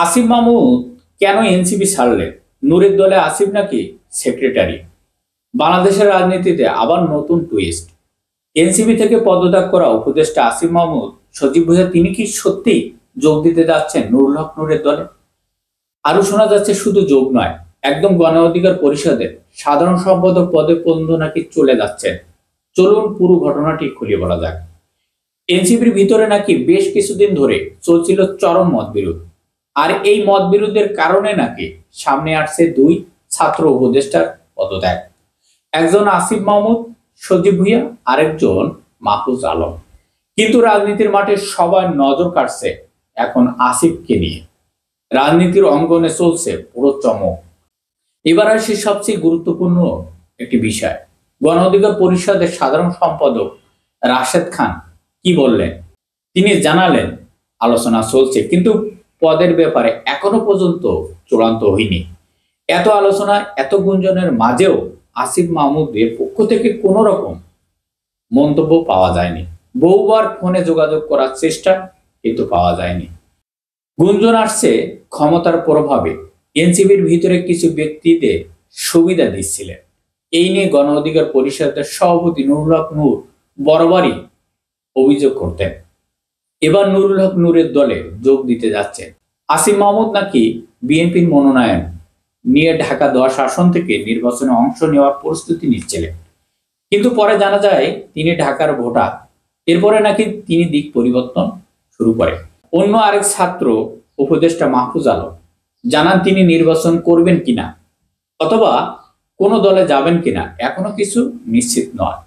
আসিফ মাহমুদ কেন এনসিপি ছাড়লেন? নূরের দলে আসিফ নাকি সেক্রেটারি? বাংলাদেশের রাজনীতিতে আবার নতুন টুইস্ট। এনসিপি থেকে পদত্যাগ করা উপদেষ্টা আসিফ মাহমুদ সজীব ভুঁইয়া তিনি কি সত্যি যোগ দিতে যাচ্ছেন নুরুল হক নূরের দলে? আরো শোনা যাচ্ছে শুধু যোগ নয়, একদম গণ অধিকার পরিষদের সাধারণ সম্পাদক পদে পর্যন্ত নাকি চলে যাচ্ছেন। চলুন পুরো ঘটনাটি খুলে বলা যাক। এনসিপির ভিতরে নাকি বেশ কিছুদিন ধরে চলছিল চরম মতবিরোধ। আর এই মতবিরোধের কারণে নাকি সামনে আসছে দুই ছাত্র উপদেষ্টার পদত্যাগ। একজন আসিফ মাহমুদ, সজীব ভুঁইয়া, আরেকজন মাহফুজ আলম। কিন্তু রাজনীতির মাঠে সবার নজর কাটছে এখন আসিফকে নিয়ে। রাজনীতির অঙ্গনে চলছে পুরো চমক। এবার আসে সবচেয়ে গুরুত্বপূর্ণ একটি বিষয়। গণ অধিকার পরিষদের সাধারণ সম্পাদক রাশেদ খান কি বললেন? তিনি জানালেন আলোচনা চলছে, কিন্তু পদের ব্যাপারে এখনো পর্যন্ত চূড়ান্ত হয়নি। এত আলোচনা, এত গুঞ্জনের মাঝেও আসিফ মাহমুদের পক্ষ থেকে কোনো রকম মন্তব্য পাওয়া যায়নি। বহুবার ফোনে যোগাযোগ করার চেষ্টা, কিন্তু পাওয়া যায়নি। গুঞ্জন আসছে ক্ষমতার প্রভাবে এনসিপির ভিতরে কিছু ব্যক্তিদের সুবিধা দিচ্ছিলেন। এই নিয়ে গণ অধিকার পরিষদের সভাপতি নুরুল হক নূর বরাবরই অভিযোগ করতেন। এবার নুরুল হক নূরের দলে যোগ দিতে যাচ্ছেন। আসিফ মাহমুদ নাকি বিএনপির মনোনয়ন নিয়ে ঢাকা 10 আসন থেকে নির্বাচনে অংশ নেওয়ার প্রস্তুতি নিচ্ছিলেন, কিন্তু পরে জানা যায় তিনি ঢাকার ভোটার। এরপরে নাকি তিনি দিক পরিবর্তন শুরু করেন। অন্য আরেক ছাত্র উপদেষ্টা মাহফুজ আলম জানান তিনি নির্বাচন করবেন কিনা অথবা কোনো দলে যাবেন কিনা এখনো কিছু নিশ্চিত নয়।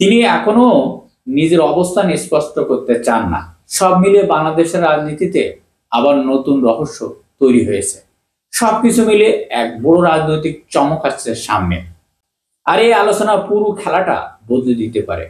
তিনি এখনো নিজের অবস্থান স্পষ্ট করতে চান না। সব মিলিয়ে বাংলাদেশের রাজনীতিতে আবার নতুন রহস্য তৈরি হয়েছে। সবকিছু মিলে এক বড় রাজনৈতিক চমক আসছে সামনে। আর এই আলোচনা পুরো খেলাটা বদলে দিতে পারে।